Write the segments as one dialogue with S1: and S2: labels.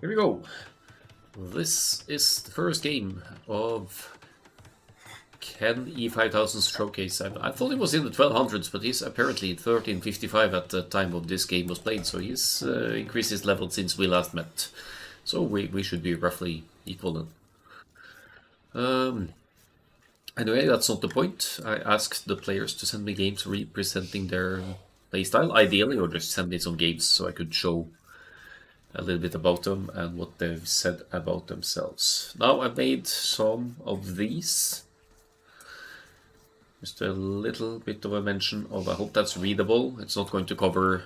S1: Here we go. This is the first game of KenE5000's showcase. I thought he was in the 1200s, but he's apparently 1355 at the time of this game was played, so he's increased his level since we last met. So we should be roughly equal then. Anyway, that's not the point. I asked the players to send me games representing their playstyle, ideally, or just send me some games so I could show a little bit about them and what they've said about themselves. Now I've made some of these. Just a little bit of a mention of, I hope that's readable. It's not going to cover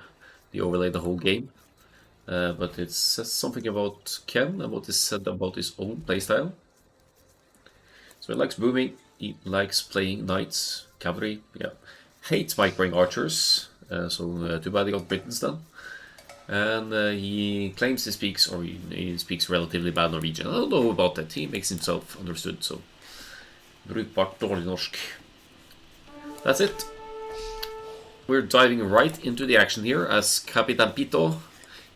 S1: the overlay the whole game, but it says something about Ken and what is said about his own playstyle. So he likes booming, he likes playing knights, cavalry, yeah. Hates microing archers, so too bad he got Britons then. And he claims he speaks, or he speaks relatively bad Norwegian. I don't know about that, he makes himself understood, so brukbart dårlig norsk. That's it. We're diving right into the action here as Capitan Pito,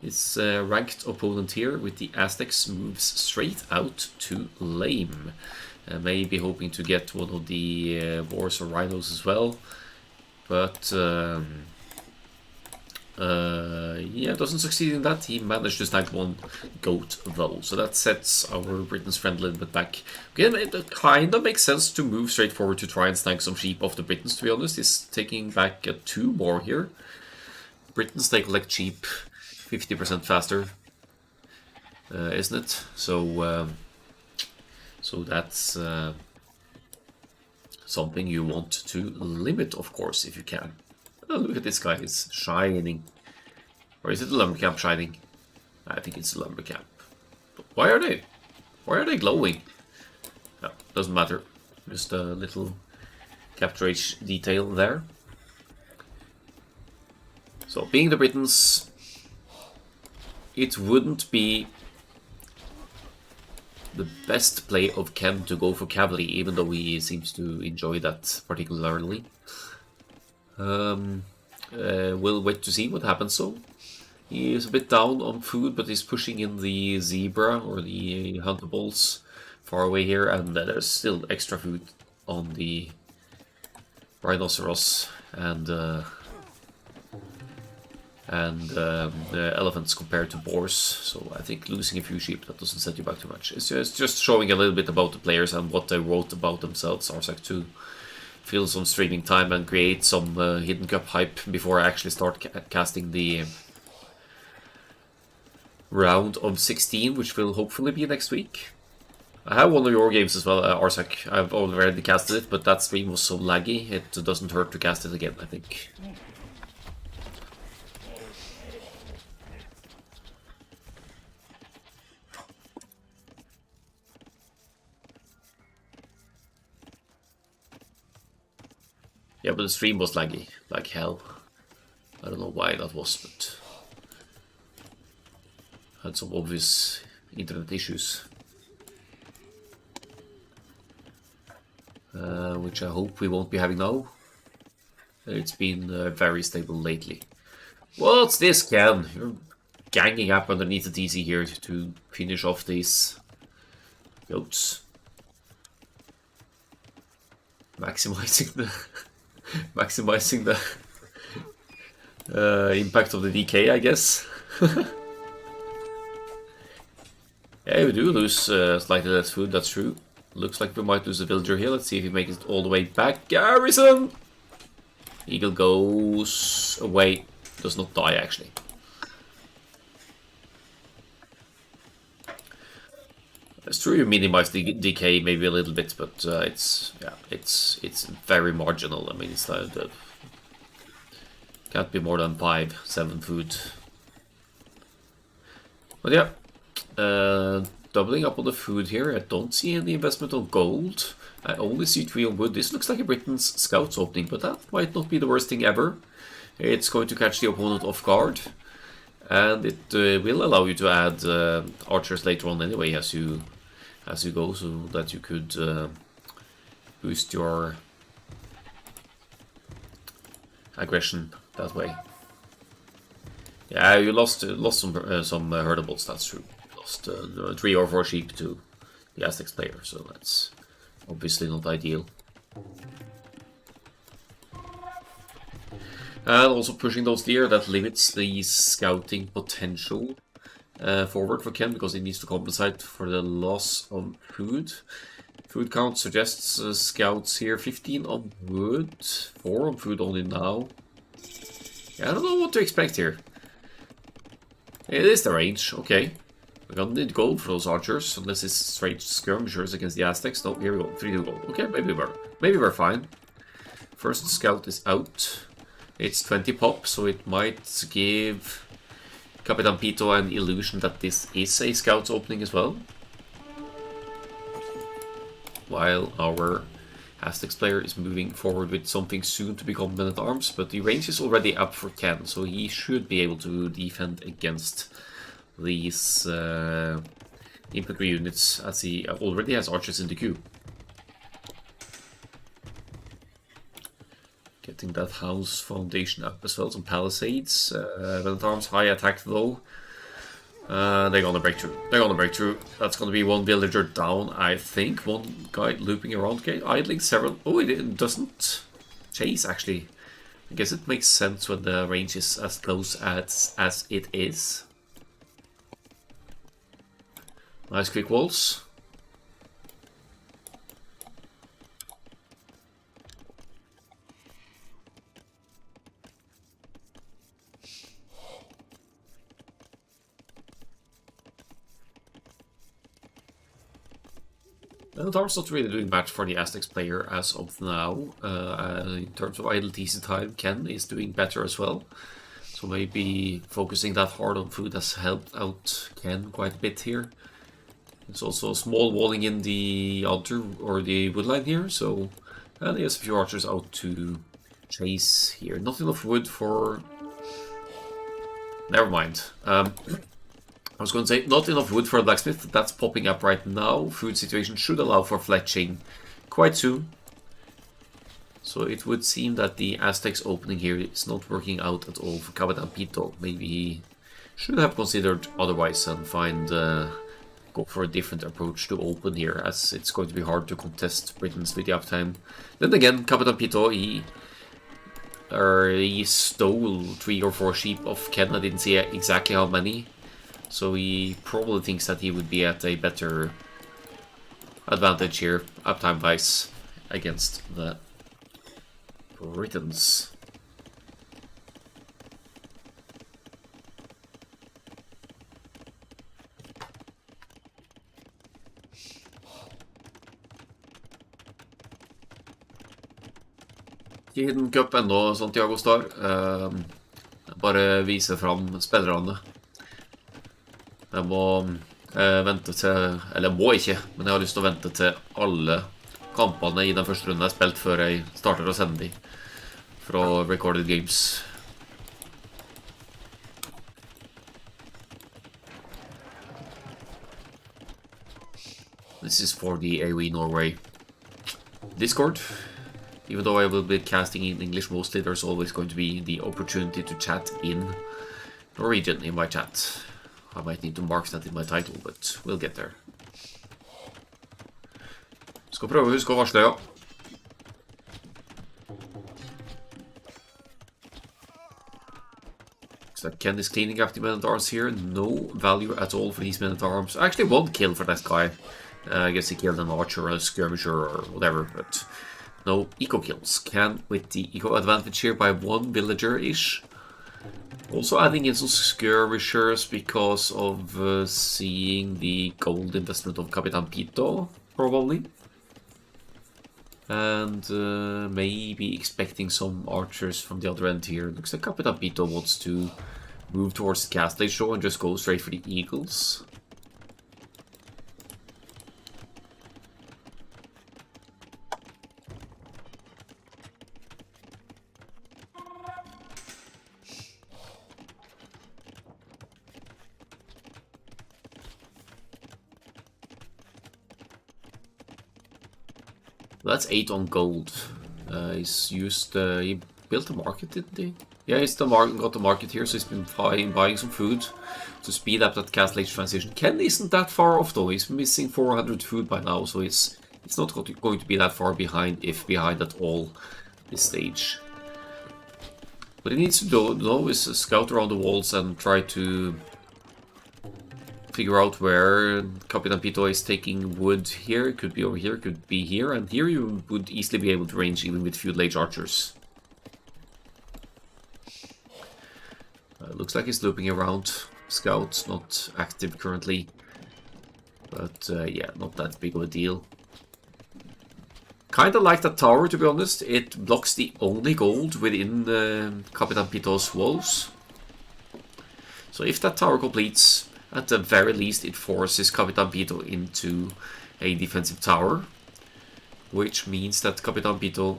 S1: his ranked opponent here with the Aztecs, moves straight out to lame. Maybe hoping to get one of the boars or rhinos as well, but yeah, doesn't succeed in that. He managed to snag one goat though, so that sets our Britain's friend a little bit back. Again, it kind of makes sense to move straight forward to try and snag some sheep off the Britons, to be honest. He's taking back 2 more here. Britons, they collect sheep 50% faster, isn't it? So that's something you want to limit, of course, if you can. Oh, look at this guy, he's shining. Or is it the lumber camp shining? I think it's the lumber camp. Why are they glowing? No, doesn't matter. Just a little capture H detail there. So, being the Britons, it wouldn't be the best play of Ken to go for cavalry, even though he seems to enjoy that particularly. We'll wait to see what happens though. He is a bit down on food, but he's pushing in the zebra or the huntables far away here, and there's still extra food on the rhinoceros and the elephants compared to boars. So I think losing a few sheep, that doesn't set you back too much. It's just showing a little bit about the players and what they wrote about themselves. Arsak 2 fill some streaming time and create some hidden cup hype before I actually start casting the round of 16, which will hopefully be next week. I have one of your games as well, Arsak. I've already casted it, but that stream was so laggy, it doesn't hurt to cast it again, I think. Yeah, but the stream was laggy, like hell. I don't know why that was, but had some obvious internet issues. Which I hope we won't be having now. It's been very stable lately. What's this, Ken? You're ganging up underneath the TC here to finish off these goats. Maximizing the impact of the DK, I guess. Yeah, we do lose slightly less food, that's true. Looks like we might lose a villager here. Let's see if he makes it all the way back. Garrison! Eagle goes away. Does not die, actually. It's true you minimize the decay maybe a little bit, but it's very marginal. I mean, it's can't be more than 5-7 food. But yeah, doubling up on the food here. I don't see any investment on gold. I only see 3 on wood. This looks like a Britain's scouts opening, but that might not be the worst thing ever. It's going to catch the opponent off guard, and it will allow you to add archers later on anyway as you go, so that you could boost your aggression that way. Yeah, you lost some herdables. That's true. lost 3 or 4 sheep to the Aztecs player, so that's obviously not ideal. And also pushing those deer, that limits the scouting potential forward for Ken, because he needs to compensate for the loss of food. Food count suggests scouts here 15 on wood, 4 on food only now. Yeah, I don't know what to expect here. It is the range, okay. We're gonna need gold for those archers, unless it's straight skirmishers against the Aztecs. No, here we go, 3 gold. Okay, maybe we're fine. First scout is out. It's 20 pop, so it might give Capitan Pito an illusion that this is a scout's opening as well. While our Aztecs player is moving forward with something soon to become men-at-arms, but the range is already up for Ken, so he should be able to defend against these infantry units, as he already has archers in the queue. Getting that house foundation up as well, some palisades. Men-at-arms, high attack though. They're gonna break through. That's gonna be 1 villager down, I think. 1 guy looping around, okay, idling several. Oh, it doesn't chase actually. I guess it makes sense when the range is as close as it is. Nice quick walls. Men-at-arms not really doing much for the Aztecs player as of now. In terms of idle TC time, Ken is doing better as well. So maybe focusing that hard on food has helped out Ken quite a bit here. It's also small walling in the altar or the woodline here, so and he has a few archers out to chase here. Not enough wood for... Never mind. I was going to say, not enough wood for a blacksmith. That's popping up right now. Food situation should allow for fletching quite soon. So it would seem that the Aztecs opening here is not working out at all for Capitan Pito. Maybe he should have considered otherwise and go for a different approach to open here, as it's going to be hard to contest Britain's with the uptime. Then again, Capitan Pito, he stole 3 or 4 sheep of Ken. I didn't see exactly how many. So he probably thinks that he would be at a better advantage here, uptime-wise, against the Britons. Ikke Hidden Cup ennå, Santiago Star. Bare vise fram spillerne. Jeg må vente til, eller jeg må ikke, men jeg har lyst til å vente til alle kampene i den første runden jeg har spilt før jeg starter å sende de fra Recorded Games. This is for the AOE Norway Discord. Even though I will be casting in English mostly, there's always going to be the opportunity to chat in Norwegian in my chat. I might need to mark that in my title, but we'll get there. Skal prøve å huske å varsle, ja. Looks like Ken is cleaning up the men-at-arms here. No value at all for these men-at-arms. Actually, 1 kill for that guy. I guess he killed an archer or a skirmisher or whatever, but no eco kills. Ken with the eco advantage here by 1 villager-ish. Also adding in some skirmishers because of seeing the gold investment of Capitan Pito, probably. And maybe expecting some archers from the other end here. Looks like Capitan Pito wants to move towards the castle show and just go straight for the eagles. That's 8 on gold. He's used, he built a market, didn't he? Yeah, he's got the market here, so he's been buying some food. to speed up that castle-age transition. Ken isn't that far off though. He's missing 400 food by now, so it's not going to be that far behind, if behind at all, this stage. What he needs to do though is scout around the walls and try to figure out where Capitan Pito is taking wood here. It could be over here, could be here, and here you would easily be able to range even with feudal age archers. Looks like he's looping around. Scouts not active currently, but yeah, not that big of a deal. Kinda like that tower, to be honest. It blocks the only gold within Capitan Pito's walls. So if that tower completes, at the very least it forces Capitan Pito into a defensive tower, which means that Capitan Pito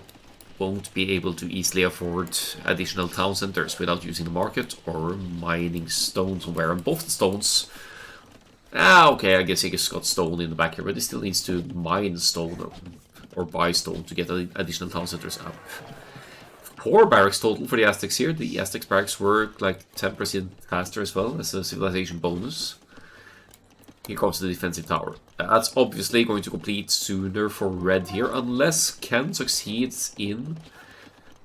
S1: won't be able to easily afford additional town centers without using the market or mining stone somewhere. And both the stones... okay, I guess he just got stone in the back here, but he still needs to mine stone or buy stone to get additional town centers up. 4 barracks total for the Aztecs here. The Aztecs barracks work like 10% faster as well as a civilization bonus. Here comes the defensive tower. That's obviously going to complete sooner for red here, unless Ken succeeds in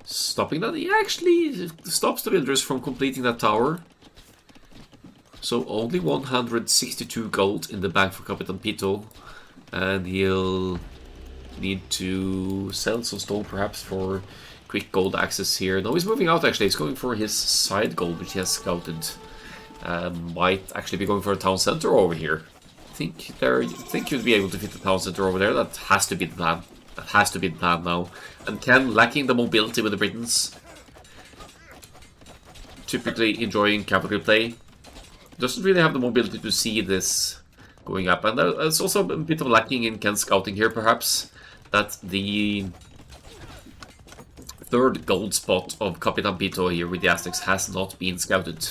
S1: stopping that. He actually stops the villagers from completing that tower. So only 162 gold in the bank for Capitan Pito, and he'll need to sell some stone perhaps for quick gold access here. No, he's moving out actually. He's going for his side gold, which he has scouted. Might actually be going for a town center over here. I think you'd be able to fit the town center over there. That has to be the plan. That has to be the plan now. And Ken, lacking the mobility with the Britons, typically enjoying cavalry play, doesn't really have the mobility to see this going up. And there's also a bit of lacking in Ken's scouting here, perhaps, that the third gold spot of Capitan Pito here with the Aztecs has not been scouted.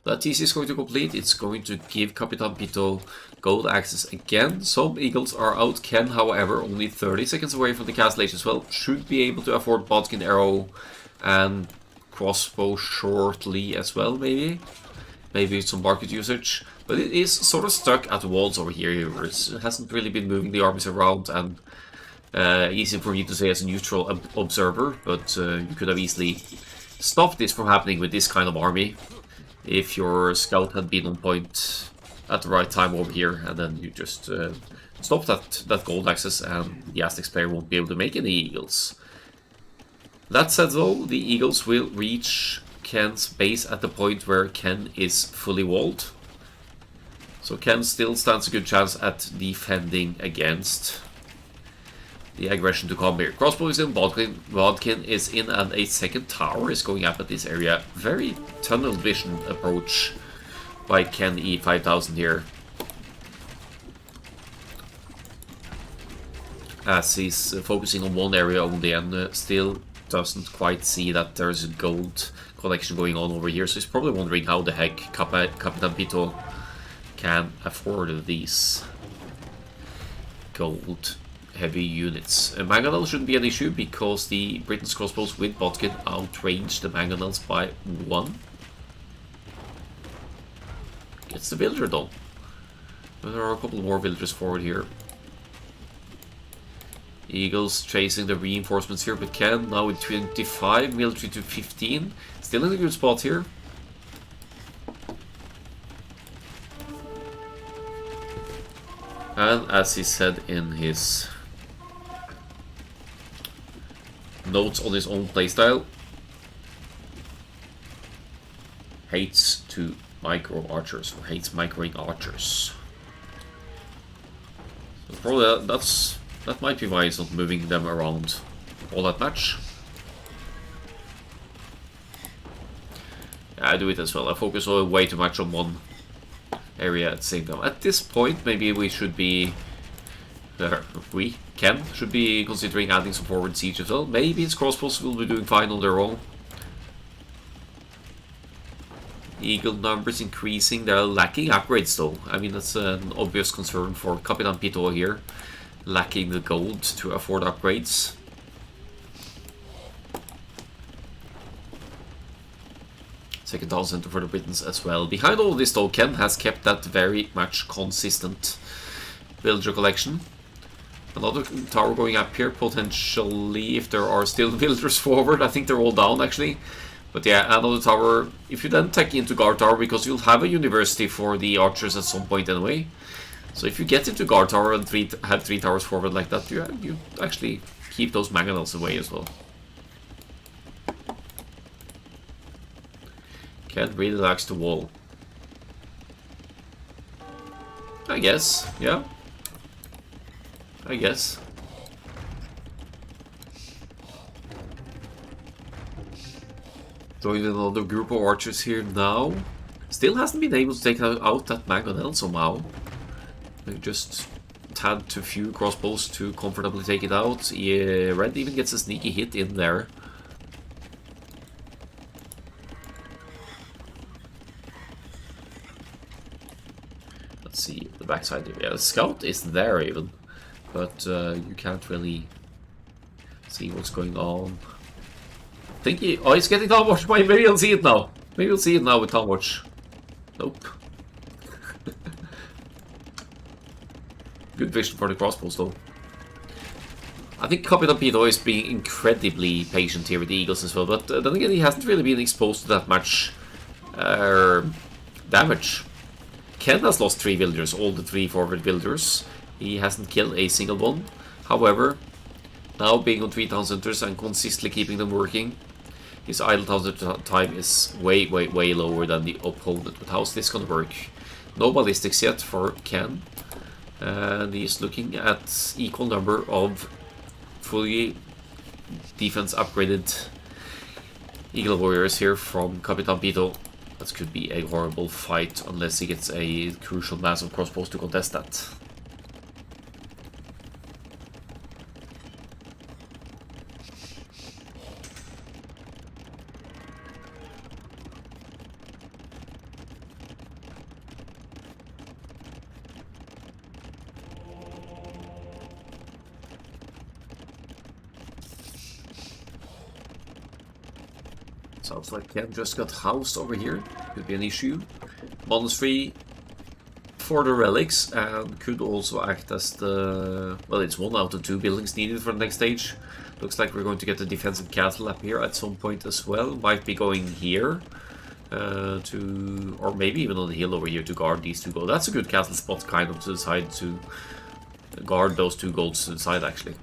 S1: That TC is going to complete. It's going to give Capitan Pito gold access again. Some eagles are out. Ken, however, only 30 seconds away from the castle age as well. Should be able to afford bodkin arrow and crossbow shortly as well, maybe. Maybe some market usage. But it is sort of stuck at the walls over here. It hasn't really been moving the armies around, and easy for me to say as a neutral observer, but you could have easily stopped this from happening with this kind of army if your scout had been on point at the right time over here, and then you just stop that gold access, and the Aztecs player won't be able to make any eagles. That said though, the eagles will reach Ken's base at the point where Ken is fully walled. So Ken still stands a good chance at defending against the aggression to come here. Crossbow is in, bodkin is in, and a second tower is going up at this area. Very tunnel vision approach by KenE5000 here, as he's focusing on one area only and still doesn't quite see that there's a gold collection going on over here. So he's probably wondering how the heck Capitan Pito can afford these gold heavy units. Mangonel shouldn't be an issue because the Britain's crossbows with bodkin outrange the mangonels by 1. Gets the villager though. But there are a couple more villagers forward here. Eagles chasing the reinforcements here, but Ken now with 25, military to 15. Still in a good spot here. And as he said in his notes on his own playstyle, hates to micro archers, or hates microing archers. So probably that might be why he's not moving them around all that much. Yeah, I do it as well. I focus way too much on one area at the same time. At this point, maybe we should be... Ken should be considering adding some forward siege as well. Maybe his crossbows will be doing fine on their own. Eagle numbers increasing. They're lacking upgrades though. I mean, that's an obvious concern for Capitan Pito here. Lacking the gold to afford upgrades. second town center for the Britons as well. Behind all of this though, Ken has kept that very much consistent villager collection. Another tower going up here, potentially, if there are still villagers forward. I think they're all down, actually. But yeah, another tower. If you then take into guard tower, because you'll have a university for the archers at some point anyway. So if you get into guard tower and have 3 towers forward like that, you actually keep those mangonels away as well. Ken really likes the wall. I guess, yeah. I guess. Join another group of archers here now. Still hasn't been able to take out that mangonel somehow. They just had too few crossbows to comfortably take it out. Yeah, Red even gets a sneaky hit in there. Let's see the backside here. Yeah, the scout is there even, but you can't really see what's going on. I think oh, he's getting town watch. Maybe he'll see it now. Maybe he'll see it now with town watch. Nope. Good vision for the crossbows though. I think Akkal-AOE is being incredibly patient here with the Eagles as well, but then again he hasn't really been exposed to that much damage. Ken has lost 3 villagers, all the 3 forward villagers. He hasn't killed a single one. However, now being on 3 town centers and consistently keeping them working, his idle town center time is way lower than the opponent. But how's this gonna work? No ballistics yet for Ken. And he's looking at equal number of fully defense upgraded Eagle Warriors here from Capitan Pito. That could be a horrible fight unless he gets a crucial mass of crossbows to contest that. Sounds like Ken just got housed over here. Could be an issue. Monastery for the relics and could also act as the... Well, it's 1 out of 2 buildings needed for the next stage. Looks like we're going to get a defensive castle up here at some point as well. Might be going here to... Or maybe even on the hill over here to guard these 2 goals. That's a good castle spot kind of to the side to guard those 2 goals to the side actually.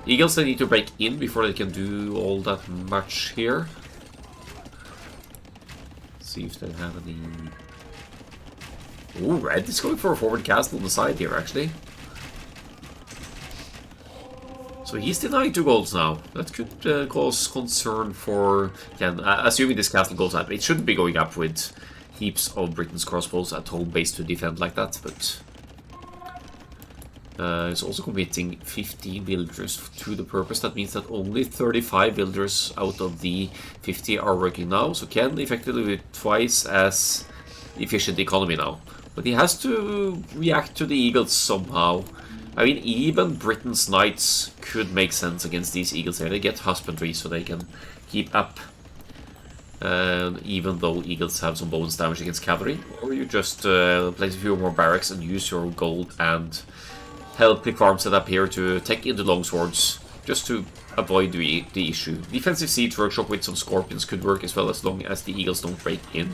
S1: Eagles, they need to break in before they can do all that much here. See if they have any... Ooh, Red is going for a forward castle on the side here, actually. So he's denying 2 goals now. That could cause concern for... Again, assuming this castle goes up. It shouldn't be going up with heaps of Britain's crossbows at home base to defend like that, but... It's also committing 15 villagers to the purpose. That means that only 35 villagers out of the 50 are working now. So Ken effectively with twice as efficient economy now. But he has to react to the Eagles somehow. I mean, even Britain's Knights could make sense against these Eagles here. They get husbandry so they can keep up. Even though Eagles have some bonus damage against cavalry. Or you just place a few more barracks and use your gold and... help the farm set up here to take in the longswords, just to avoid the issue. Defensive siege workshop with some scorpions could work as well, as long as the eagles don't break in.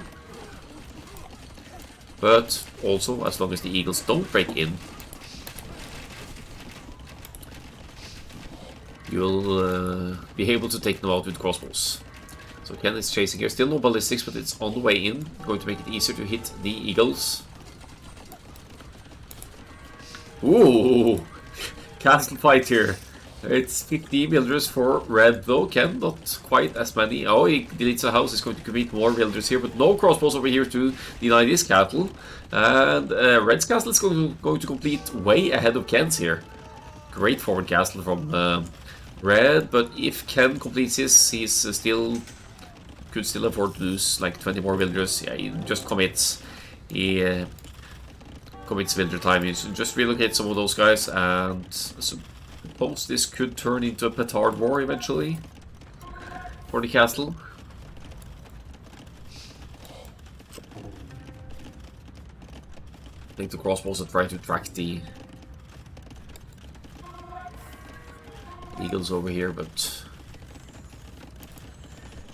S1: But also, as long as the eagles don't break in, you'll be able to take them out with crossbows. So Ken is chasing here. Still no ballistics, but it's on the way in. Going to make it easier to hit the eagles. Ooh, castle fight here. It's 15 villagers for Red though. Ken, not quite as many. Oh, he deletes a house. He's going to commit more villagers here, but no crossbows over here to deny this castle. And Red's castle is going to complete way ahead of Ken's here. Great forward castle from Red, but if Ken completes his, he's could still afford to lose like 20 more villagers. Yeah, he just commits. He commits villager time. You should just relocate some of those guys, and I suppose this could turn into a petard war eventually for the castle. I think the crossbows are trying to track the eagles over here, but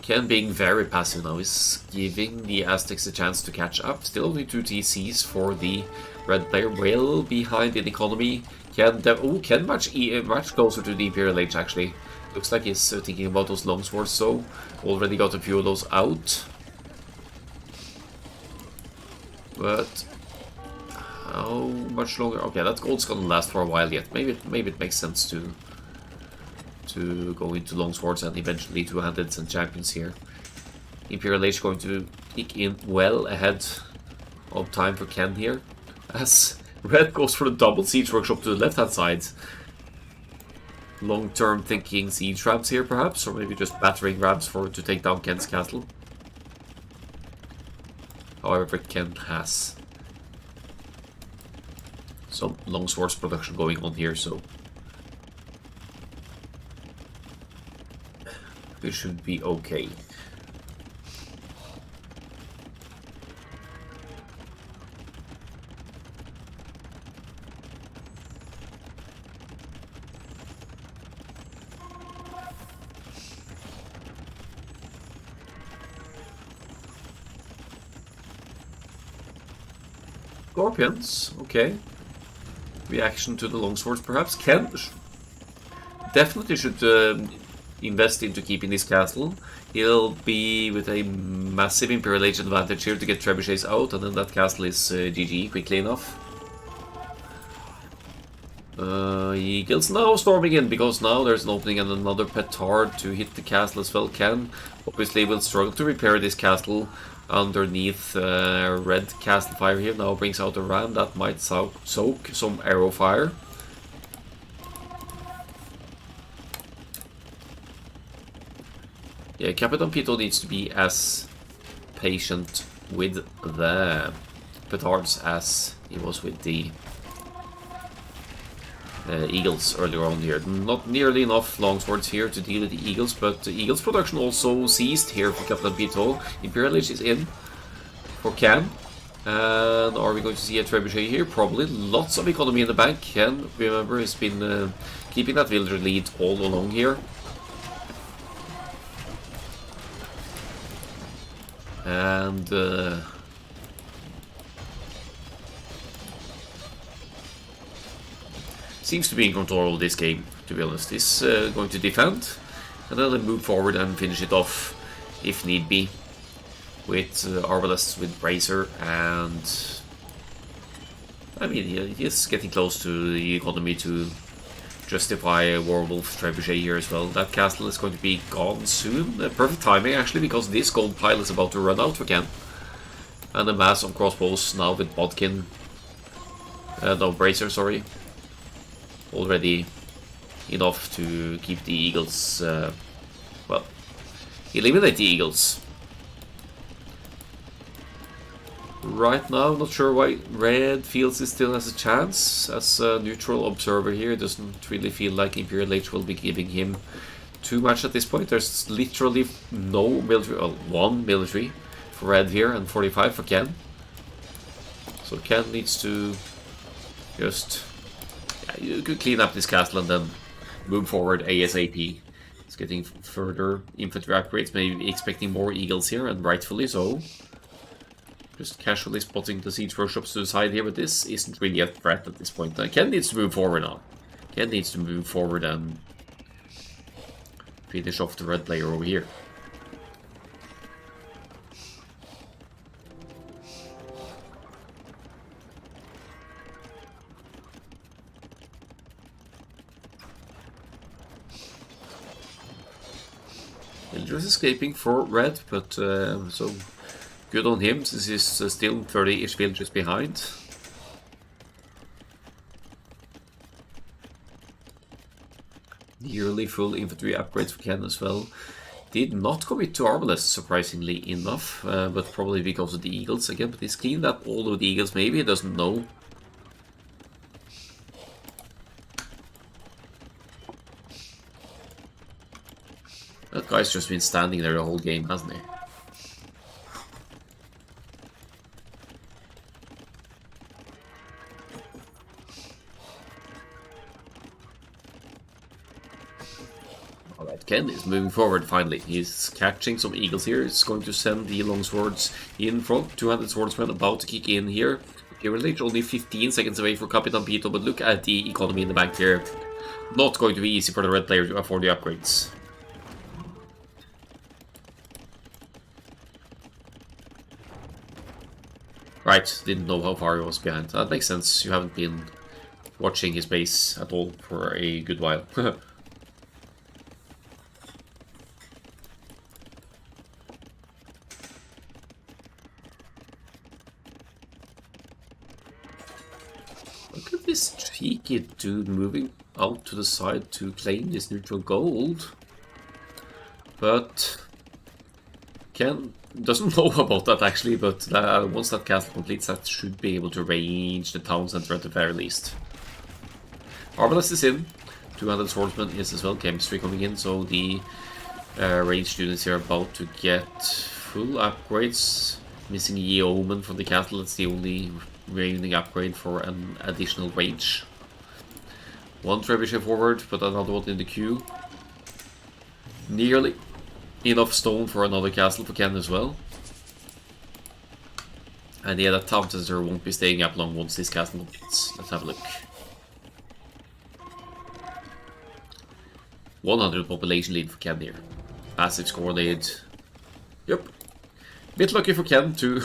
S1: KenE being very passive now is giving the Aztecs a chance to catch up. Still only 2 TCs for the red player, well behind in economy. KenE much closer to the Imperial Age actually. Looks like he's thinking about those longswords, so already got a few of those out. But how much longer? Okay, that gold's gonna last for a while yet. Maybe it makes sense to go into longswords and eventually two-handeds and champions here. Imperial Age going to kick in well ahead of time for KenE here, as red goes for the double siege workshop to the left-hand side. Long-term thinking siege rams here perhaps, or maybe just battering rams to take down KenE's castle. However, KenE has some longswords production going on here, so we should be okay. Scorpions, okay. Reaction to the longswords perhaps. KenE definitely should invest into keeping this castle. He'll be with a massive Imperial Age advantage here to get trebuchets out, and then that castle is GG quickly enough. Eagles now storming in, because now there's an opening and another petard to hit the castle as well. KenE obviously will struggle to repair this castle underneath red castle fire here. Now brings out a ram that might soak some arrow fire. Yeah, Capitan Pito needs to be as patient with the petards as he was with the eagles earlier on here. Not nearly enough longswords here to deal with the eagles, but the eagles production also ceased here for Capitan Pito. Imperial Age is in for KenE. And are we going to see a trebuchet here? Probably. Lots of economy in the bank. KenE, remember, has been keeping that villager lead all along here. And seems to be in control of this game, to be honest. He's going to defend and then move forward and finish it off if need be with Arbalest, with Bracer, and I mean he is getting close to the economy to justify a Werewolf trebuchet here as well. That castle is going to be gone soon. Perfect timing actually, because this gold pile is about to run out for KenE. And a mass of crossbows now with Bodkin. No, Bracer, sorry. Already enough to keep the eagles, well, eliminate the eagles. Right now, not sure why red feels it still has a chance. As a neutral observer here, it doesn't really feel like Imperial Age will be giving him too much at this point. There's literally no military, well, 1 military for red here and 45 for KenE. So KenE needs to just, yeah, you could clean up this castle and then move forward ASAP. It's getting further infantry upgrades, maybe expecting more eagles here, and rightfully so. Just casually spotting the siege workshops to the side here, but this isn't really a threat at this point. KenE needs to move forward now. KenE needs to move forward and finish off the red player over here. Villagers escaping for red, but so good on him, since he's still 30-ish villagers behind. Nearly full infantry upgrades for KenE as well. Did not commit to Arbalest, surprisingly enough, but probably because of the eagles again. But he's cleaned up all of the eagles, maybe he doesn't know. That guy's just been standing there the whole game, hasn't he? Ken is moving forward finally. He's catching some eagles here. He's going to send the longswords in front. 200 swordsmen about to kick in here. Village only 15 seconds away for Capitan Pito, but look at the economy in the bank here. Not going to be easy for the red player to afford the upgrades. Right, didn't know how far he was behind. That makes sense. You haven't been watching his base at all for a good while. Look at this cheeky dude moving out to the side to claim this neutral gold. But Ken doesn't know about that actually, but once that castle completes, that should be able to range the town center at the very least. Arbalest is in. 200 swordsmen is as well. Chemistry coming in, so the ranged units here are about to get full upgrades. Missing Yeoman from the castle, that's the only remaining upgrade for an additional range. One trebuchet forward, but another one in the queue. Nearly enough stone for another castle for Ken as well. And yeah, that town center won't be staying up long once this castle completes. Let's have a look. 100 population lead for Ken here. Passive score lead. Yep. Bit lucky for Ken to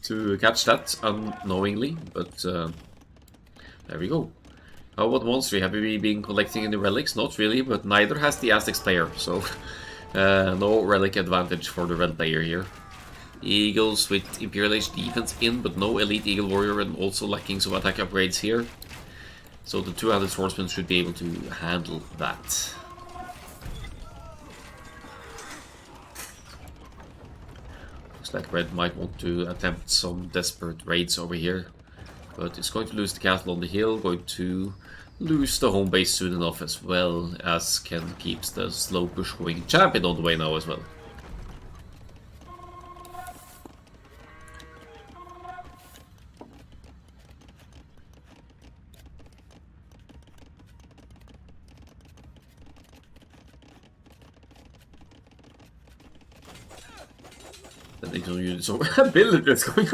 S1: to catch that unknowingly, but there we go. How about monster? Have we been collecting any relics? Not really, but neither has the Aztecs player, so no relic advantage for the red player here. Eagles with Imperial Age defense in, but no elite eagle warrior, and also lacking some attack upgrades here. So the 200 swordsmen should be able to handle that. Looks like red might want to attempt some desperate raids over here. But it's going to lose the castle on the hill, going to lose the home base soon enough, as well as Ken keeps the slow push going. Champion on the way now as well. So villagers going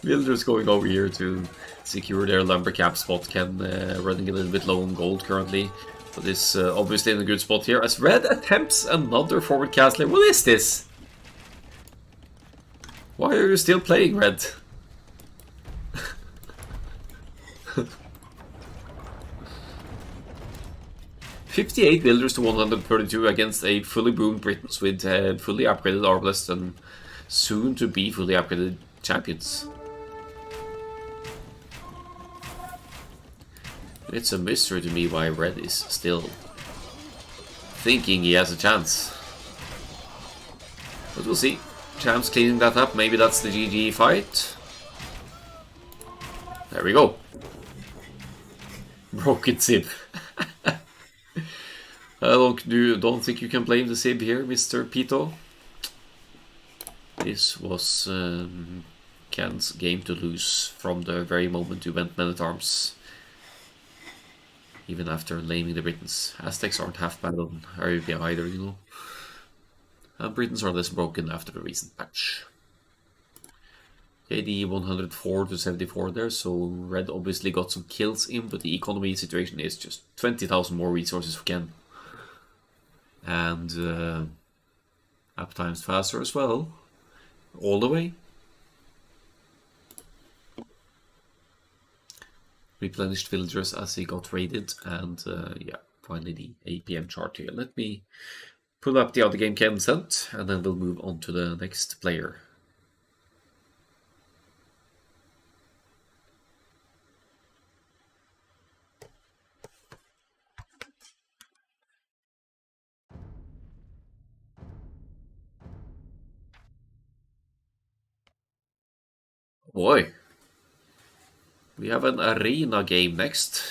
S1: villagers going over here to secure their lumber cap spot. Ken running a little bit low on gold currently, but is obviously in a good spot here as red attempts another forward castle. What is this? Why are you still playing red? 58 builders to 132 against a fully boomed Britons with fully upgraded Arbalest and soon to be fully upgraded champions. It's a mystery to me why red is still thinking he has a chance. But we'll see. Champs cleaning that up. Maybe that's the GG fight. There we go. Broken Sib. I don't think you can blame the Sib here, Mr. Pito. This was Ken's game to lose from the very moment you went men-at-arms. Even after laming the Britons. Aztecs aren't half bad on Arabia either, you know. And Britons are less broken after the recent patch. KD 104 to 74 there, so red obviously got some kills in, but the economy situation is just 20,000 more resources for Ken. And up times faster as well. All the way. Replenished villagers as he got raided, and yeah, finally the APM chart here. Let me pull up the other game Ken sent, and then we'll move on to the next player. Boy, we have an arena game next.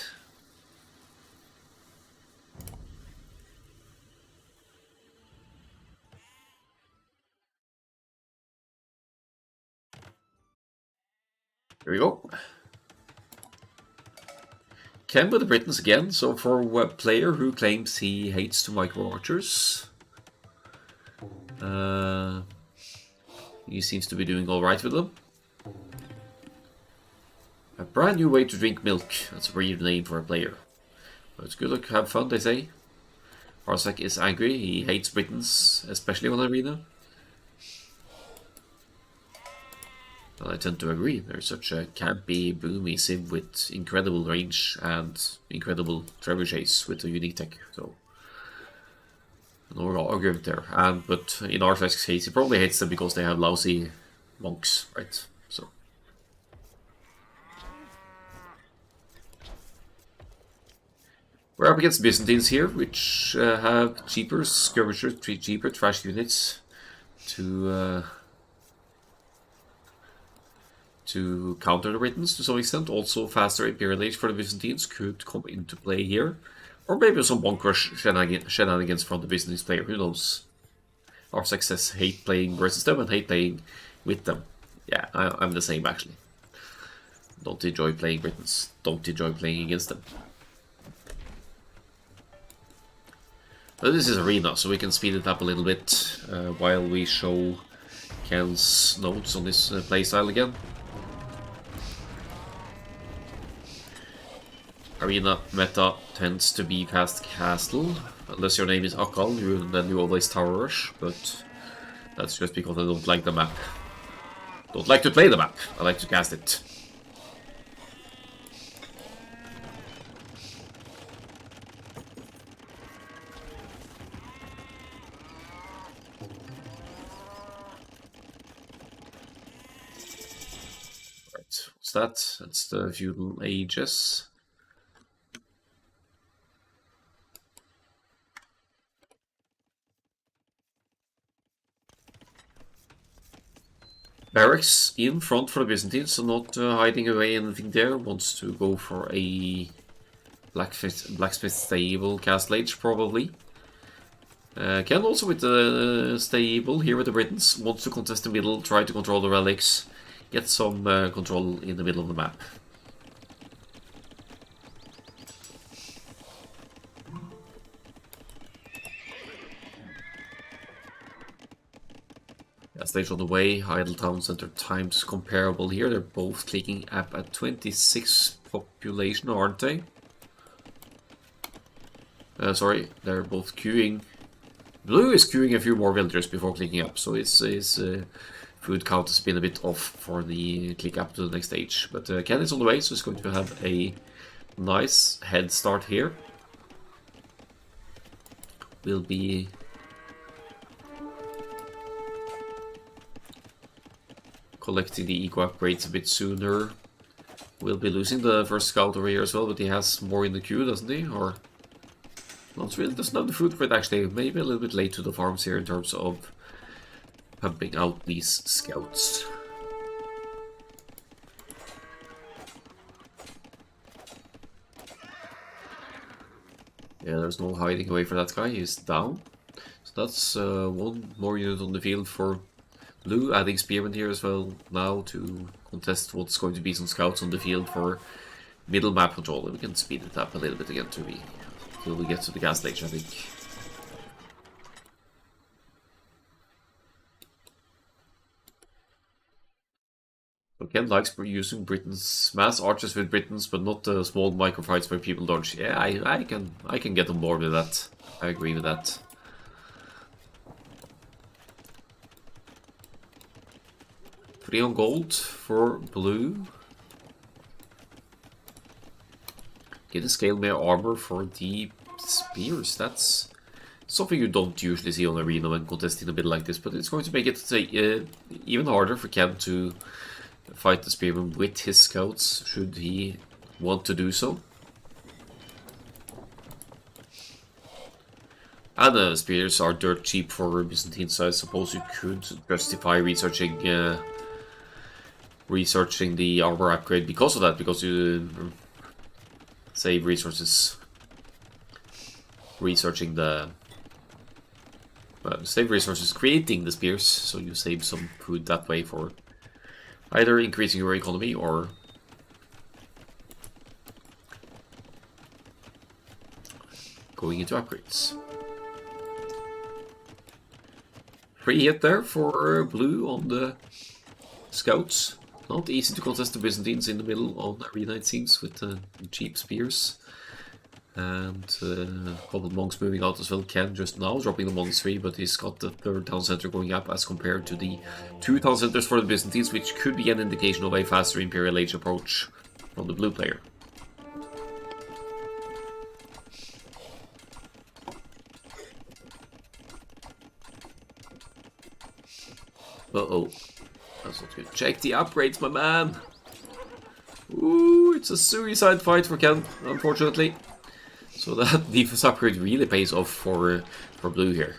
S1: Here we go. Ken with the Britons again. So for a player who claims he hates to micro archers, he seems to be doing alright with them. A brand new way to drink milk. That's a weird name for a player. But it's good luck, have fun, they say. Arsec is angry, he hates Britons, especially on Arena. Well, I tend to agree. They're such a campy, boomy civ with incredible range and incredible trebuchets with a unique tech. So, no argument there. But in Arsec's case, he probably hates them because they have lousy monks, right? So. We're up against Byzantines here, which have cheaper skirmishers, cheaper trash units to counter the Britons to some extent. Also, faster Imperial Age for the Byzantines could come into play here. Or maybe some Bonk Rush shenanigans from the Byzantines player, who knows. Our success hate playing versus them and hate playing with them. Yeah, I'm the same actually. Don't enjoy playing Britons. Don't enjoy playing against them. But this is Arena, so we can speed it up a little bit while we show Ken's notes on this playstyle again. Arena meta tends to be fast castle, unless your name is Akkal, then you always tower rush, but that's just because I don't like the map. Don't like to play the map, I like to cast it. Right, what's that? That's the feudal ages. Barracks in front for the Byzantines, so not hiding away anything there. Wants to go for a blacksmith stable castle age, probably. Ken also with the stable here with the Britons. Wants to contest the middle, try to control the relics, get some control in the middle of the map. Stage on the way, idle town center times comparable here. They're both clicking up at 26 population, aren't they? Sorry, they're both queuing. Blue is queuing a few more villagers before clicking up, so his food count has been a bit off for the click up to the next stage. But Ken is on the way, so he's going to have a nice head start here. Will be collecting the eco upgrades a bit sooner. We'll be losing the first scout over here as well, but he has more in the queue, doesn't he? Or not really, doesn't have the food for it actually. Maybe a little bit late to the farms here in terms of pumping out these scouts. Yeah, there's no hiding away for that guy, he's down. So that's one more unit on the field for Blue, adding Spearman here as well now to contest what's going to be some scouts on the field for middle map control. And we can speed it up a little bit again till we get to the gas station, I think. So Ken likes using Britons, mass archers with Britons, but not the small microfights where people dodge. Yeah, I can get on board with that. I agree with that. 3 on gold for blue. Get a scale mere armor for the spears. That's something you don't usually see on Arena when contesting a bit like this, but it's going to make it even harder for Ken to fight the spearman with his scouts, should he want to do so. And the spears are dirt cheap for Byzantine, so I suppose you could justify researching the armor upgrade because of that, because you save resources researching the save resources creating the spears, so you save some food that way for either increasing your economy or going into upgrades. Free hit there for blue on the scouts. Not easy to contest the Byzantines in the middle on arena, it seems, with cheap spears. And a couple of monks moving out as well. Ken just now dropping the -3, but he's got the third town center going up as compared to the 2 town centers for the Byzantines, which could be an indication of a faster Imperial Age approach from the blue player. Uh-oh. That's not good. Check the upgrades, my man! Ooh, it's a suicide fight for Ken, unfortunately. So that defense upgrade really pays off for blue here.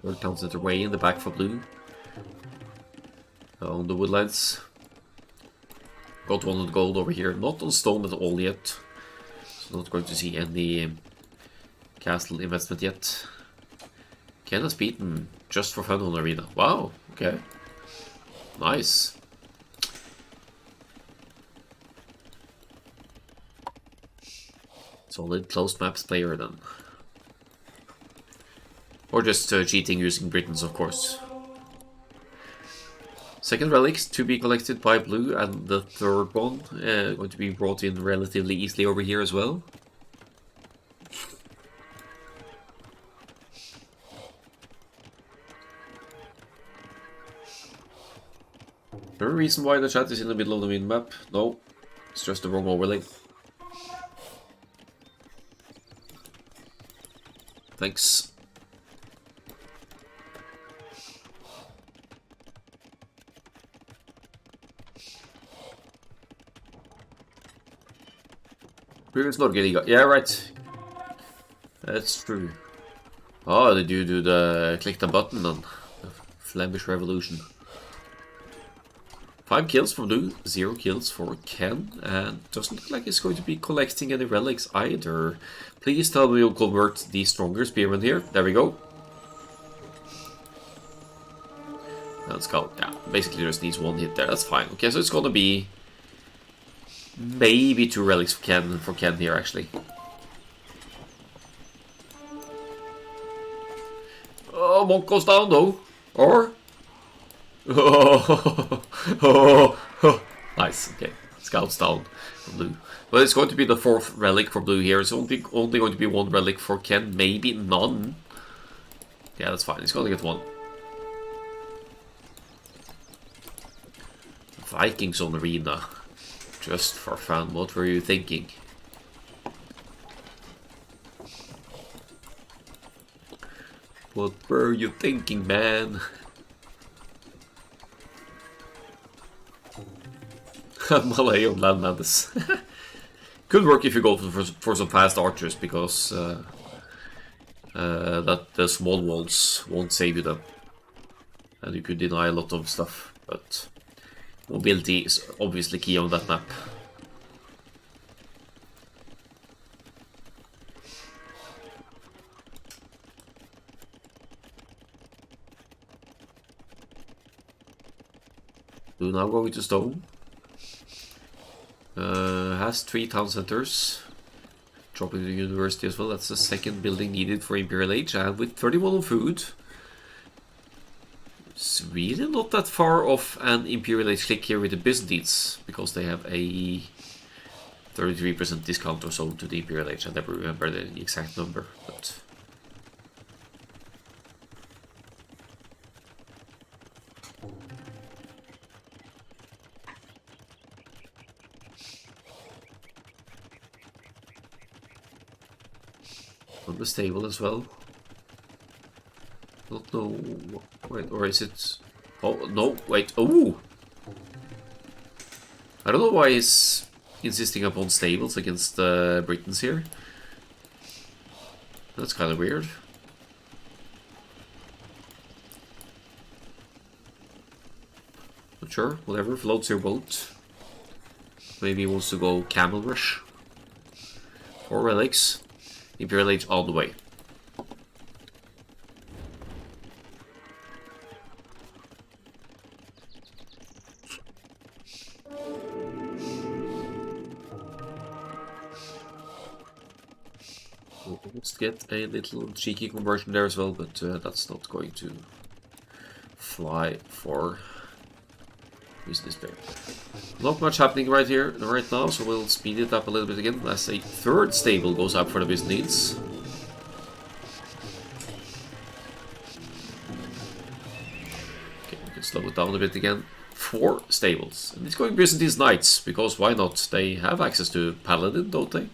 S1: Third town center way in the back for blue. On the woodlands. Got 100 gold over here, not on stone at all yet. So not going to see any castle investment yet. Ken has beaten just for fun on arena. Wow, okay. Nice. Solid closed maps player then. Or just cheating using Britons, of course. Second relics to be collected by blue, and the third one going to be brought in relatively easily over here as well. No reason why the chat is in the middle of the min-map. No, it's just the wrong overlay. Thanks. Previous Norge. Yeah, right. That's true. Oh, did you do the click the button on the Flemish Revolution? 5 kills for blue, 0 kills for Ken, and doesn't look like he's going to be collecting any relics either. Please tell me you'll convert the stronger spearmen here. There we go. Let's go. Yeah, basically just needs 1 hit there. That's fine. Okay, so it's gonna be maybe 2 relics for Ken here actually. Oh, monk goes down though. Or nice, okay. Scouts down for blue. But it's going to be the 4th relic for blue here. It's only going to be 1 relic for Ken, maybe none. Yeah, that's fine. He's going to get 1. Vikings on arena. Just for fun. What were you thinking? What were you thinking, man? Malay on land madness. Could work if you go for some fast archers, because that the small walls won't save you them, and you could deny a lot of stuff. But mobility is obviously key on that map. Blue now going to stone. Has 3 town centers. Dropping the university as well. That's the 2nd building needed for Imperial Age. And with 31 on food, it's really not that far off an Imperial Age click here with the Byzantines, because they have a 33% discount or so to the Imperial Age. I never remember the exact number, but on the stable as well. Don't know. Wait, or is it? Oh no! Wait. Oh! I don't know why he's insisting upon stables against the Britons here. That's kind of weird. But sure, whatever floats your boat. Maybe he wants to go camel rush. 4 relics. Imperial Age all the way. Almost get a little cheeky conversion there as well, but that's not going to fly for business player. Not much happening right now, so we'll speed it up a little bit again as a third stable goes up for the business needs. Okay, we can slow it down a bit again. 4 stables. And it's going Byzantine Knights, because why not? They have access to Paladin, don't they?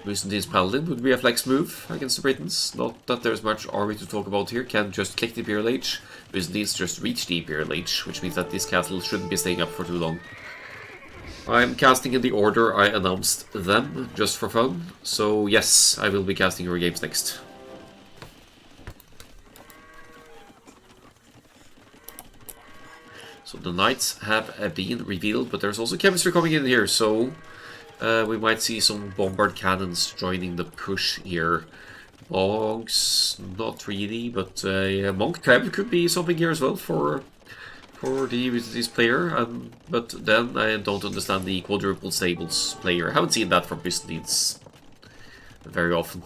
S1: Byzantine's Paladin would be a flex move against the Britons. Not that there's much army to talk about here. Can just click the Imperial Age. Byzantines just reach the Imperial Age, which means that this castle shouldn't be staying up for too long. I'm casting in the order I announced them, just for fun. So yes, I will be casting your games next. So the knights have been revealed, but there's also chemistry coming in here, so we might see some bombard cannons joining the push here. Monks, not really, but monk trap could be something here as well for this player. But then I don't understand the quadruple stables player. I haven't seen that from Byzantines very often.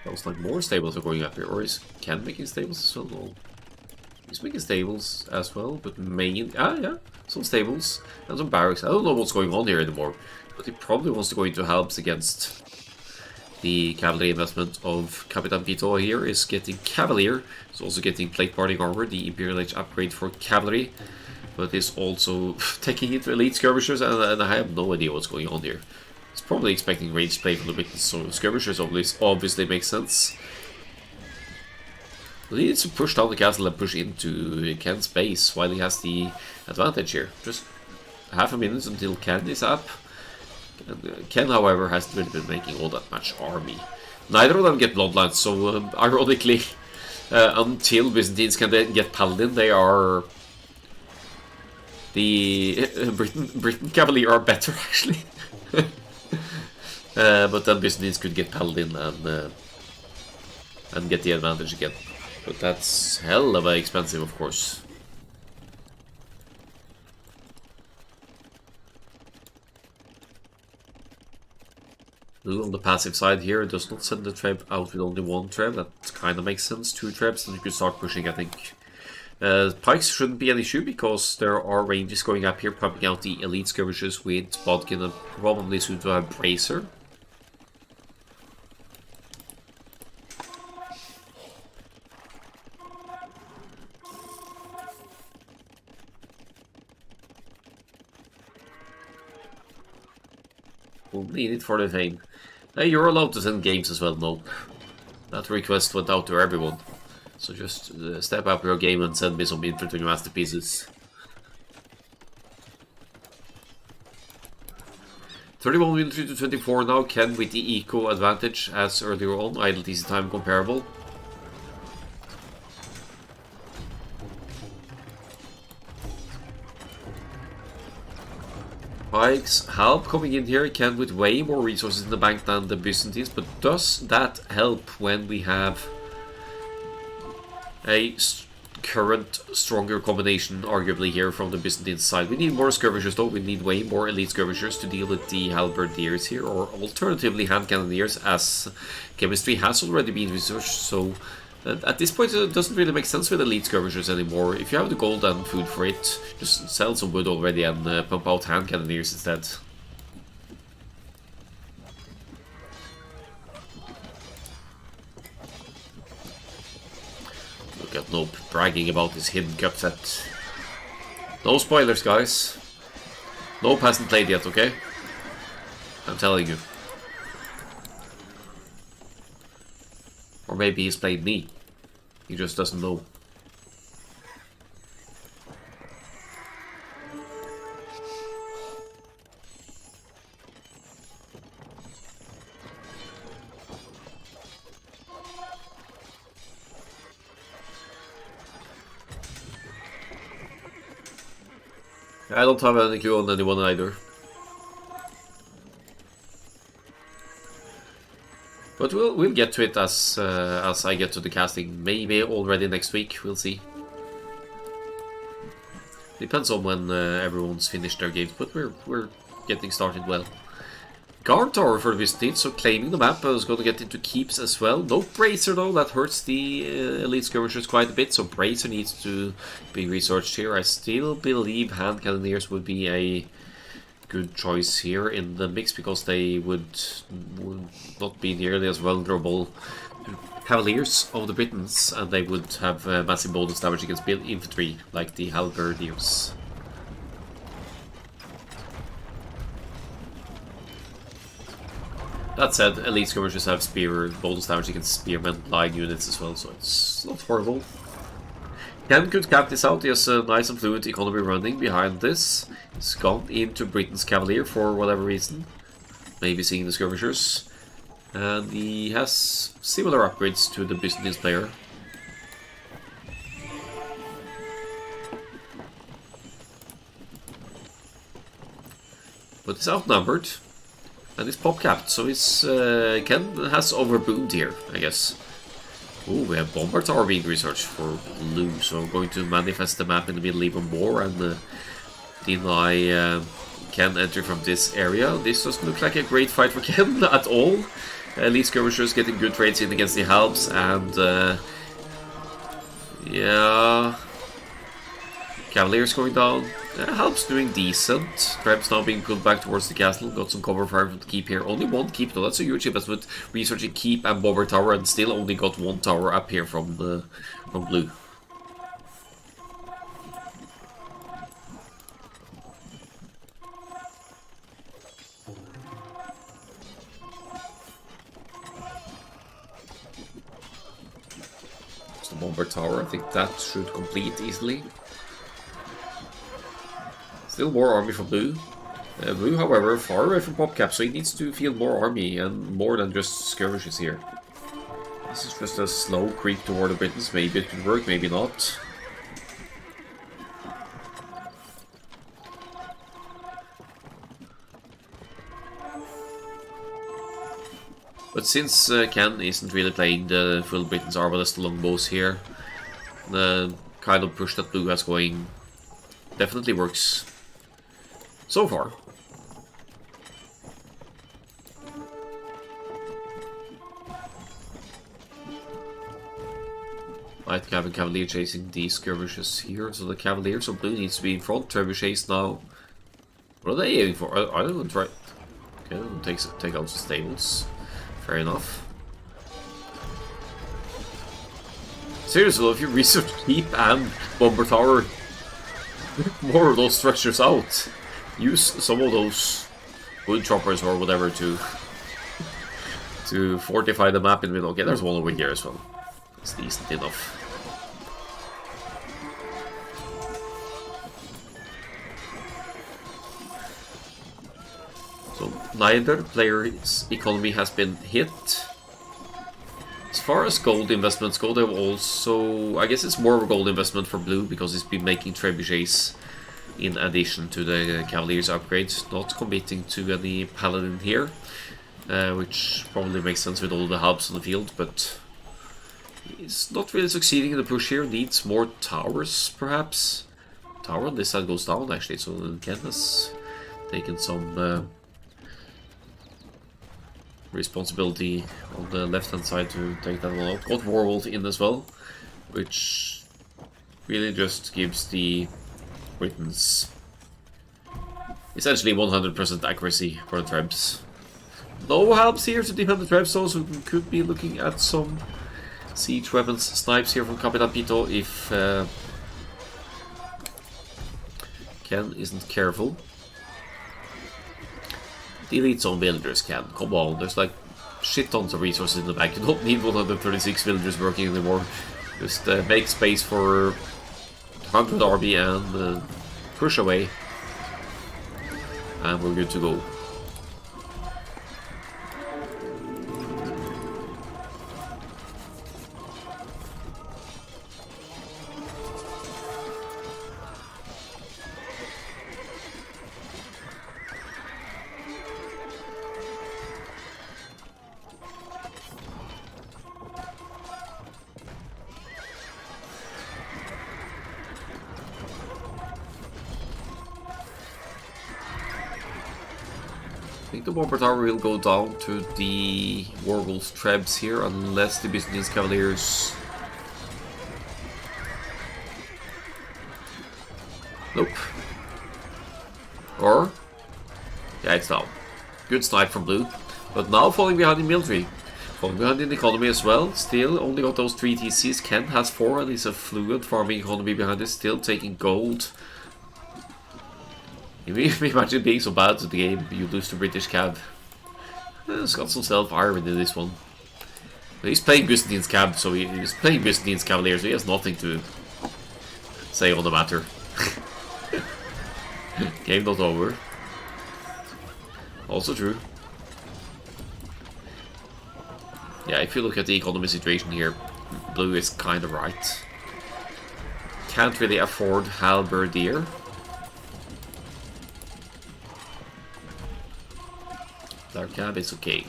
S1: Sounds like more stables are going up here, or is Ken making stables as well? No. He's making stables as well, but yeah, some stables and some barracks. I don't know what's going on here anymore, but he probably wants to go into helps against the cavalry investment of Capitan Pito here. Is getting Cavalier, is also getting plate parting armor, the Imperial Age upgrade for cavalry, but is also taking it to elite skirmishers, and I have no idea what's going on here. He's probably expecting range play from the Britons, so skirmishers obviously makes sense. But he needs to push down the castle and push into Ken's base while he has the advantage here. Just half a minute until Ken is up. And, Ken, however, hasn't really been making all that much army. Neither of them get bloodlines, so ironically, until Byzantines can get Paladin, they are... The Britain cavalry are better, actually. But then Byzantines could get Paladin and get the advantage again. But that's hell of expensive, of course. Blue on the passive side here does not send the treb out with only 1 treb. That kind of makes sense. 2 trebs, and you could start pushing, I think. Pikes shouldn't be an issue because there are ranges going up here, pumping out the elite skirmishers with Bodkin and probably soon to have Bracer. We'll need it for the fame. Hey, you're allowed to send games as well, no. That request went out to everyone. So just step up your game and send me some infantry masterpieces. 31 military to 24 now, Ken with the eco advantage as earlier on, idle TC time comparable. Pikes help coming in here, Ken with way more resources in the bank than the Byzantines, but does that help when we have a current stronger combination arguably here from the Byzantine side? We need more skirmishers though, we need way more elite skirmishers to deal with the halberdiers here, or alternatively hand cannoneers, as chemistry has already been researched, so at this point it doesn't really make sense with elite skirmishers anymore. If you have the gold and food for it, just sell some wood already and pump out hand cannoneers instead. Look at Nope bragging about his hidden cup set. No spoilers, guys. Nope hasn't played yet, okay? I'm telling you. Or maybe he's played me. He just doesn't know. I don't have any clue on anyone either. But we'll get to it as I get to the casting. Maybe already next week. We'll see. Depends on when everyone's finished their games, but we're getting started well. Guard tower for the Byzantines, so claiming the map. I was going to get into keeps as well. No Bracer though, that hurts the elite skirmishers quite a bit, so Bracer needs to be researched here. I still believe hand cannoneers would be a good choice here in the mix, because they would not be nearly as vulnerable to cavaliers of the Britons, and they would have massive bonus damage against infantry like the halberdiers. That said, elite skirmishers have spear bonus damage against spearmen line units as well, so it's not horrible. Ken could cap this out. He has a nice and fluent economy running behind this. He's gone into Britain's Cavalier for whatever reason. Maybe seeing the skirmishers. And he has similar upgrades to the Byzantine player. But he's outnumbered. And he's pop-capped, so his Ken has overboomed here, I guess. Oh, we have Bombard Tower being researched for blue, so I'm going to manifest the map in the middle even more and deny Ken entry from this area. This doesn't look like a great fight for Ken at all. Elite skirmishers getting good trades in against the Halbs, and yeah, Cavaliers going down. Halbs doing decent. Trebs now being pulled back towards the castle. Got some cover fire from the keep here. Only one keep though. That's a huge investment. Researching keep and bomber tower, and still only got one tower up here from blue. It's the bomber tower. I think that should complete easily. Still more army from blue. Blue, however, far away from PopCap, so he needs to field more army and more than just skirmishes here. This is just a slow creep toward the Britons. Maybe it could work, maybe not. But since Ken isn't really playing the full Britain's Arbalest longbows here, the kind of push that blue has going definitely works. So far. Light Cabin Cavalier chasing these skirmishes here, so the Cavaliers of blue needs to be in front. Trebuchets now. What are they aiming for? I don't try. Okay, take out the stables. Fair enough. Seriously, if you research keep and bomber tower, more of those structures out. Use some of those wood choppers or whatever to fortify the map in the middle. Okay, there's one over here as well. It's decent enough. So neither player's economy has been hit. As far as gold investments go, they've also, I guess it's more of a gold investment for blue because it's been making trebuchets in addition to the Cavaliers upgrades, not committing to any Paladin here, which probably makes sense with all the hubs on the field, but he's not really succeeding in the push here. Needs more towers, perhaps. Tower on this side goes down, actually, so Ken has taken some responsibility on the left-hand side to take that one out. Got Warwolf in as well, which really just gives the Britons essentially 100% accuracy for the Trebs. No helps here to defend the Trebs, though, so we could be looking at some siege weapons snipes here from Capitan Pito if Ken isn't careful. The elite zone villagers can. Come on, there's like shit tons of resources in the bank. You don't need 136 villagers working anymore. Just make space for 100 army and push away, and we're good to go. I think the Bomber Tower will go down to the Wargul's Trebs here, unless the Byzantine Cavaliers... Nope. Or... Yeah, it's down. Good snipe from blue. But now falling behind in military. Falling behind in economy as well. Still only got those 3 TCs. Ken has 4 and he's a fluent farming economy behind it. Still taking gold. Imagine being so bad at the game, you lose to British Cab. He's got some self-irony in this one. But he's playing Byzantine's Cab, so he's playing Byzantine's Cavaliers, so he has nothing to say on the matter. Game not over. Also true. Yeah, if you look at the economy situation here, blue is kind of right. Can't really afford Halberdier. Dark Cab is okay.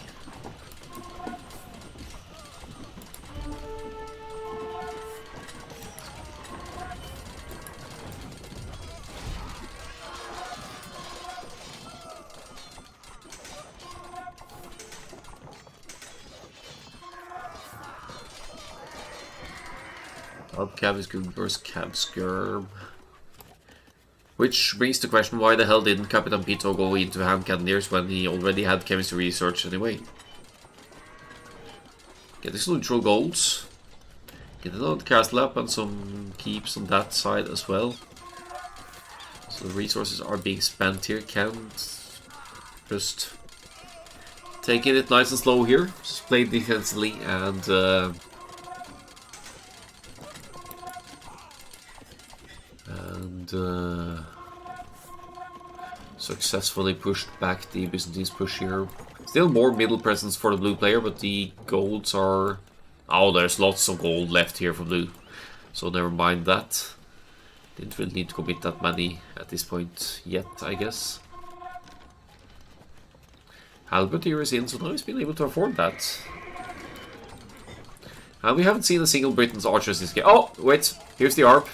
S1: Cab is good versus Cab Skirb. Which brings the question, why the hell didn't Capitan Pito go into hand cannoneers when he already had chemistry research anyway? Get these neutral golds. Get another castle up and some keeps on that side as well. So the resources are being spent here. Can't just taking it nice and slow here. Just play defensively and successfully pushed back the Byzantines push here. Still more middle presence for the blue player, but the golds are... Oh, there's lots of gold left here for blue. So never mind that. Didn't really need to commit that many at this point yet, I guess. Albert here is in, so now he's been able to afford that. And we haven't seen a single Britain's archers this game. Oh, wait, here's the ARP.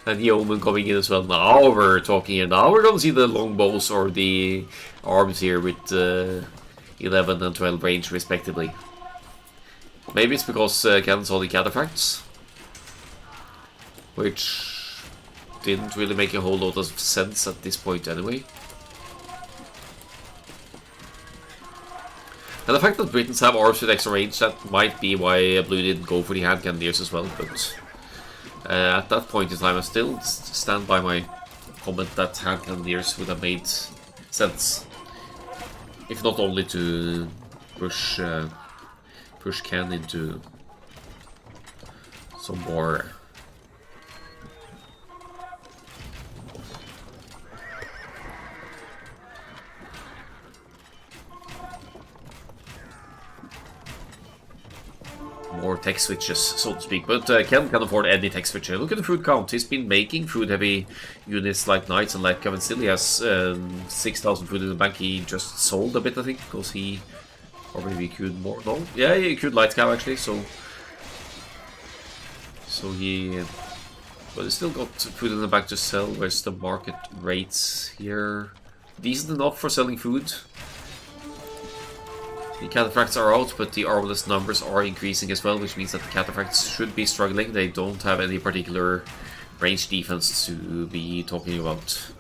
S1: And the Omen coming in as well. Now we're talking here. Now we're going to see the longbows or the arms here with 11 and 12 range respectively. Maybe it's because Ken saw the cataphracts, which didn't really make a whole lot of sense at this point anyway. And the fact that Britons have arms with extra range, that might be why blue didn't go for the hand cannoneers as well, but at that point in time I still stand by my comment that hand cannoneers would have made sense. If not only to push Ken into some more tech switches, so to speak, but Ken can afford any tech switcher. Look at the food count. He's been making food heavy units like Knights and Light Cav, and still he has 6,000 food in the bank. He just sold a bit, I think, because he, or maybe he could more. No, yeah, he could Light Cav actually, so he, but he's still got food in the bank to sell. Where's the market rates here? Decent enough for selling food. The cataphracts are out, but the armless numbers are increasing as well, which means that the cataphracts should be struggling. They don't have any particular range defense to be talking about.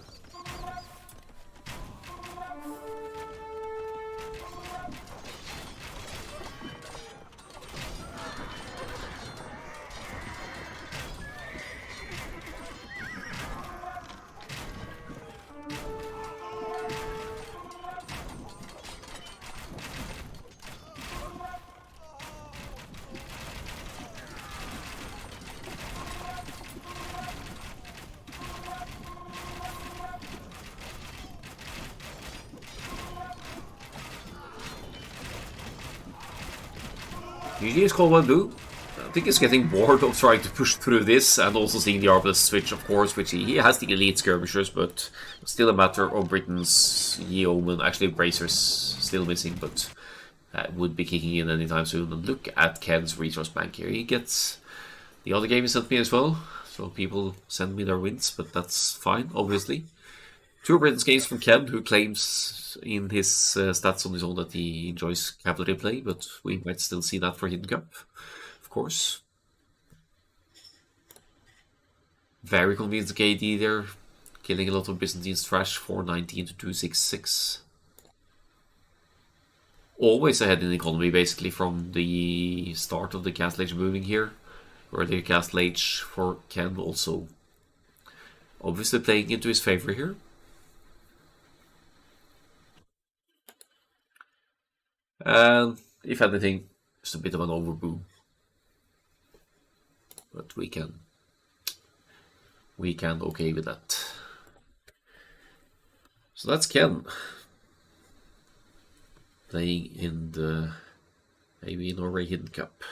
S1: GG is called one blue. I think he's getting bored of trying to push through this and also seeing the armless switch, of course, which he has the elite skirmishers, but still a matter of Britain's yeoman. Actually, bracers still missing, but would be kicking in anytime soon. And look at Ken's resource bank here. He gets the other game he sent me as well, so people send me their wins, but that's fine, obviously. Two written games from Ken, who claims in his stats on his own that he enjoys cavalry play, but we might still see that for Hidden Cup, of course. Very convinced KD there, killing a lot of Byzantine trash, 419 to 266. Always ahead in economy, basically, from the start of the Castle Age moving here. Earlier Castle Age for Ken also obviously playing into his favor here. And if anything, it's a bit of an overboom. But we can okay with that. So that's Ken playing in the AOE Norway Hidden Cup.